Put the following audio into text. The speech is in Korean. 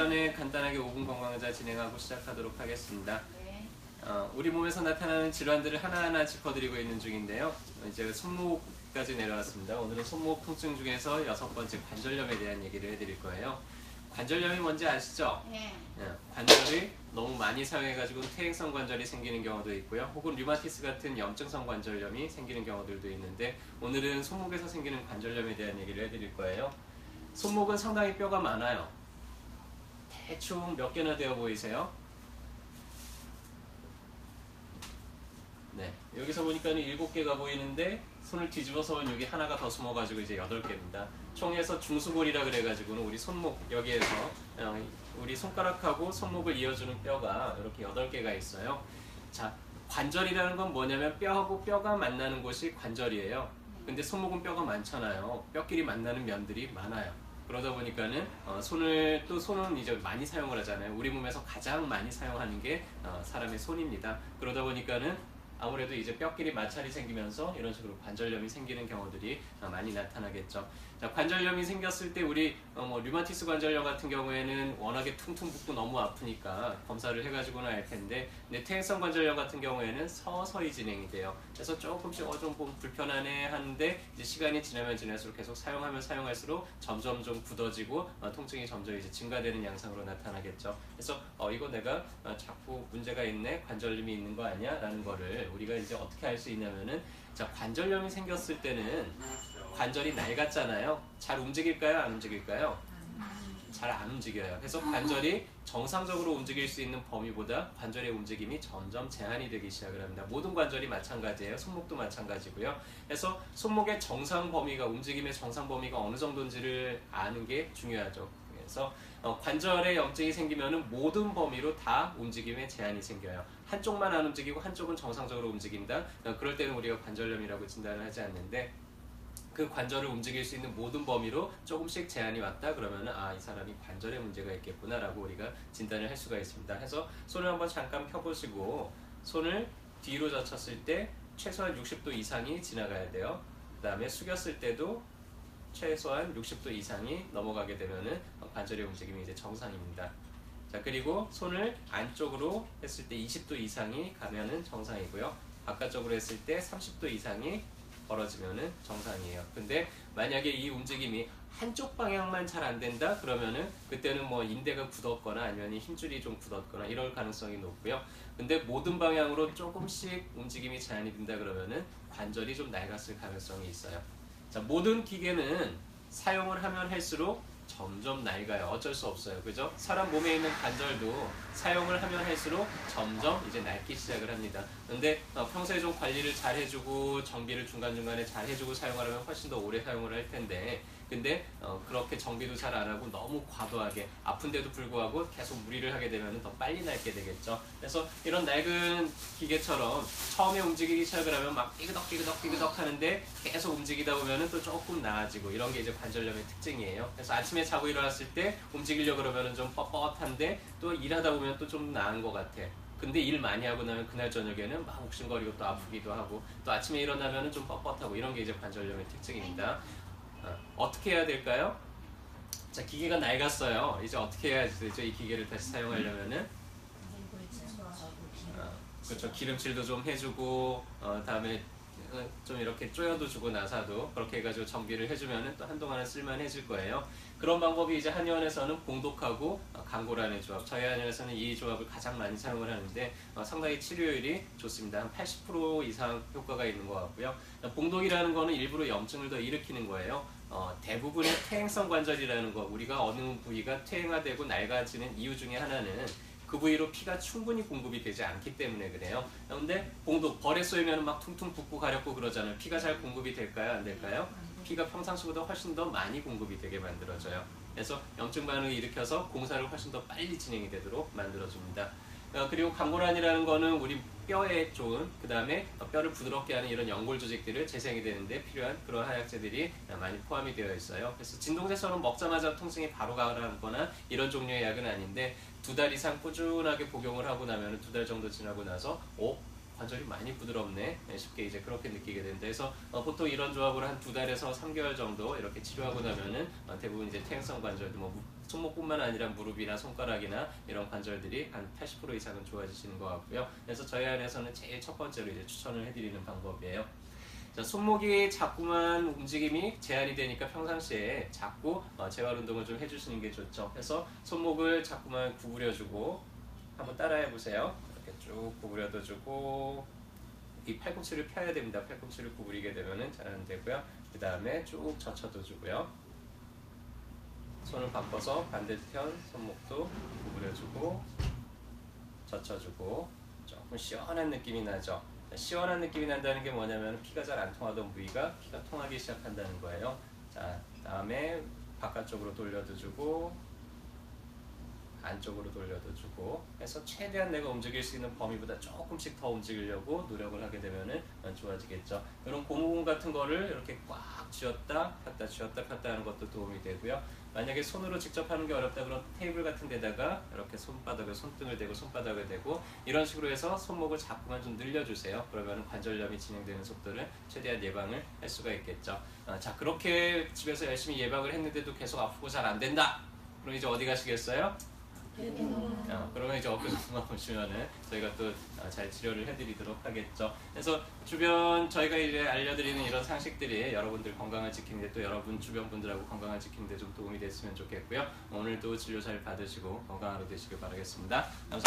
시간에 간단하게 5분 건강의자 진행하고 시작하도록 하겠습니다. 네. 우리 몸에서 나타나는 질환들을 하나하나 짚어드리고 있는 중인데요. 이제 손목까지 내려왔습니다. 오늘은 손목 통증 중에서 6번째 관절염에 대한 얘기를 해드릴 거예요. 관절염이 뭔지 아시죠? 네. 관절이 너무 많이 사용해가지고 퇴행성 관절이 생기는 경우도 있고요. 혹은 류마티스 같은 염증성 관절염이 생기는 경우들도 있는데, 오늘은 손목에서 생기는 관절염에 대한 얘기를 해드릴 거예요. 손목은 상당히 뼈가 많아요. 대충 몇 개나 되어 보이세요? 네, 여기서 보니까는 7개가 보이는데, 손을 뒤집어서 보면 여기 하나가 더 숨어가지고 이제 8개입니다. 총에서 중수골이라 그래가지고는 우리 손목 여기에서 우리 손가락하고 손목을 이어주는 뼈가 이렇게 8개가 있어요. 자, 관절이라는 건 뭐냐면 뼈하고 뼈가 만나는 곳이 관절이에요. 근데 손목은 뼈가 많잖아요. 뼈끼리 만나는 면들이 많아요. 그러다 보니까는 손은 이제 많이 사용을 하잖아요. 우리 몸에서 가장 많이 사용하는 게 사람의 손입니다. 그러다 보니까는 아무래도 이제 뼈끼리 마찰이 생기면서 이런 식으로 관절염이 생기는 경우들이 많이 나타나겠죠. 자, 관절염이 생겼을 때 우리 류마티스 관절염 같은 경우에는 워낙에 퉁퉁 붓고 너무 아프니까 검사를 해가지고는 알 텐데, 근데 퇴행성 관절염 같은 경우에는 서서히 진행이 돼요. 그래서 조금씩 좀 불편하네 하는데, 이제 시간이 지나면 지날수록 계속 사용하면 사용할수록 점점 좀 굳어지고 통증이 점점 이제 증가되는 양상으로 나타나겠죠. 그래서 이거 내가 자꾸 문제가 있네, 관절염이 있는 거 아니야? 라는 거를 우리가 이제 어떻게 알 수 있냐면은, 자, 관절염이 생겼을 때는 관절이 낡았잖아요. 잘 움직일까요? 안 움직일까요? 잘 안 움직여요. 그래서 관절이 정상적으로 움직일 수 있는 범위보다 관절의 움직임이 점점 제한이 되기 시작을 합니다. 모든 관절이 마찬가지예요. 손목도 마찬가지고요. 그래서 손목의 정상 범위가, 움직임의 정상 범위가 어느 정도인지를 아는 게 중요하죠. 그래서 관절에 염증이 생기면은 모든 범위로 다 움직임에 제한이 생겨요. 한쪽만 안 움직이고 한쪽은 정상적으로 움직인다. 그럴 때는 우리가 관절염이라고 진단을 하지 않는데, 그 관절을 움직일 수 있는 모든 범위로 조금씩 제한이 왔다 그러면은 이 사람이 관절에 문제가 있겠구나 라고 우리가 진단을 할 수가 있습니다. 그래서 손을 한번 잠깐 펴보시고, 손을 뒤로 젖혔을 때 최소한 60도 이상이 지나가야 돼요. 그 다음에 숙였을 때도 최소한 60도 이상이 넘어가게 되면은 관절의 움직임이 이제 정상입니다. 자, 그리고 손을 안쪽으로 했을 때 20도 이상이 가면은 정상이고요. 바깥쪽으로 했을 때 30도 이상이 벌어지면은 정상이에요. 근데 만약에 이 움직임이 한쪽 방향만 잘 안 된다 그러면은 그때는 뭐 인대가 굳었거나 아니면 힘줄이 좀 굳었거나 이럴 가능성이 높고요. 근데 모든 방향으로 조금씩 움직임이 제한이 된다 그러면은 관절이 좀 낡았을 가능성이 있어요. 자, 모든 기계는 사용을 하면 할수록 점점 낡아요. 어쩔 수 없어요. 그죠? 사람 몸에 있는 관절도 사용을 하면 할수록 점점 이제 낡기 시작을 합니다. 근데 평소에 좀 관리를 잘 해주고 정비를 중간중간에 잘 해주고 사용하려면 훨씬 더 오래 사용을 할 텐데, 근데 그렇게 정비도 잘 안 하고 너무 과도하게 아픈데도 불구하고 계속 무리를 하게 되면 더 빨리 낡게 되겠죠. 그래서 이런 낡은 기계처럼 처음에 움직이기 시작을 하면 막 삐그덕 하는데 계속 움직이다 보면은 또 조금 나아지고, 이런 게 이제 관절염의 특징이에요. 그래서 아침에 자고 일어났을 때 움직이려고 그러면은 좀 뻣뻣한데 또 일하다 보면 또 좀 나은 것 같아. 근데 일 많이 하고 나면 그날 저녁에는 막 욱신거리고 또 아프기도 하고, 또 아침에 일어나면은 좀 뻣뻣하고, 이런 게 이제 관절염의 특징입니다. 어떻게 해야 될까요? 자, 기계가 낡았어요. 이제 어떻게 해야 되죠? 이 기계를 다시 사용하려면은 그렇죠. 기름칠도 좀 해주고, 다음에 좀 이렇게 쪼여도 주고 나사도 그렇게 해가지고 정비를 해주면은 또 한동안은 쓸만해질 거예요. 그런 방법이 이제 한의원에서는 봉독하고 강고란의 조합, 저희 한의원에서는 이 조합을 가장 많이 사용을 하는데 상당히 치료율이 좋습니다. 한 80% 이상 효과가 있는 것 같고요. 봉독이라는 거는 일부러 염증을 더 일으키는 거예요. 대부분의 퇴행성 관절이라는 거, 우리가 어느 부위가 퇴행화되고 낡아지는 이유 중에 하나는 그 부위로 피가 충분히 공급이 되지 않기 때문에 그래요. 그런데 봉독, 벌에 쏘이면 막 퉁퉁 붓고 가렵고 그러잖아요. 피가 잘 공급이 될까요? 안 될까요? 피가 평상시보다 훨씬 더 많이 공급이 되게 만들어져요. 그래서 염증 반응을 일으켜서 공사를 훨씬 더 빨리 진행이 되도록 만들어줍니다. 그리고 강고란이라는 거는 우리 뼈에 좋은, 그 다음에 뼈를 부드럽게 하는 이런 연골 조직들을 재생이 되는데 필요한 그런 한약재들이 많이 포함이 되어 있어요. 그래서 진동제처럼 먹자마자 통증이 바로 가라앉거나 이런 종류의 약은 아닌데, 2달 이상 꾸준하게 복용을 하고 나면 2달 정도 지나고 나서 관절이 많이 부드럽네. 쉽게 이제 그렇게 느끼게 된다. 그래서 보통 이런 조합으로 한 2달에서 3개월 정도 이렇게 치료하고 나면은 대부분 이제 퇴행성 관절도 뭐 손목뿐만 아니라 무릎이나 손가락이나 이런 관절들이 한 80% 이상은 좋아지시는 것 같고요. 그래서 저희 안에서는 제일 첫 번째로 이제 추천을 해드리는 방법이에요. 자, 손목이 자꾸만 움직임이 제한이 되니까 평상시에 자꾸 재활 운동을 좀 해주시는 게 좋죠. 그래서 손목을 자꾸만 구부려주고 한번 따라해 보세요. 이렇게 쭉 구부려도 주고 이 팔꿈치를 펴야 됩니다. 팔꿈치를 구부리게 되면은 잘 안 되고요. 그 다음에 쭉 젖혀도 주고요. 손을 바꿔서 반대편 손목도 구부려주고 젖혀주고 조금 시원한 느낌이 나죠. 시원한 느낌이 난다는 게 뭐냐면 피가 잘 안 통하던 부위가 피가 통하기 시작한다는 거예요. 자, 다음에 바깥쪽으로 돌려도 주고 안쪽으로 돌려도 주고 해서 최대한 내가 움직일 수 있는 범위보다 조금씩 더 움직이려고 노력을 하게 되면은 좋아지겠죠. 이런 고무공 같은 거를 이렇게 꽉 쥐었다 폈다 쥐었다 폈다 하는 것도 도움이 되고요. 만약에 손으로 직접 하는 게 어렵다 그러면 테이블 같은 데다가 이렇게 손바닥을 손등을 대고 손바닥을 대고 이런 식으로 해서 손목을 자꾸만 좀 늘려주세요. 그러면 관절염이 진행되는 속도를 최대한 예방을 할 수가 있겠죠. 자, 그렇게 집에서 열심히 예방을 했는데도 계속 아프고 잘 안 된다. 그럼 이제 어디 가시겠어요? 그러면 이제 엊그저께만 오시면은 저희가 또 잘 치료를 해드리도록 하겠죠. 그래서 주변 저희가 이제 알려드리는 이런 상식들이 여러분들 건강을 지키는데 또 여러분 주변 분들하고 건강을 지키는데 좀 도움이 됐으면 좋겠고요. 오늘도 진료 잘 받으시고 건강한 하루 되시길 바라겠습니다. 감사합니다.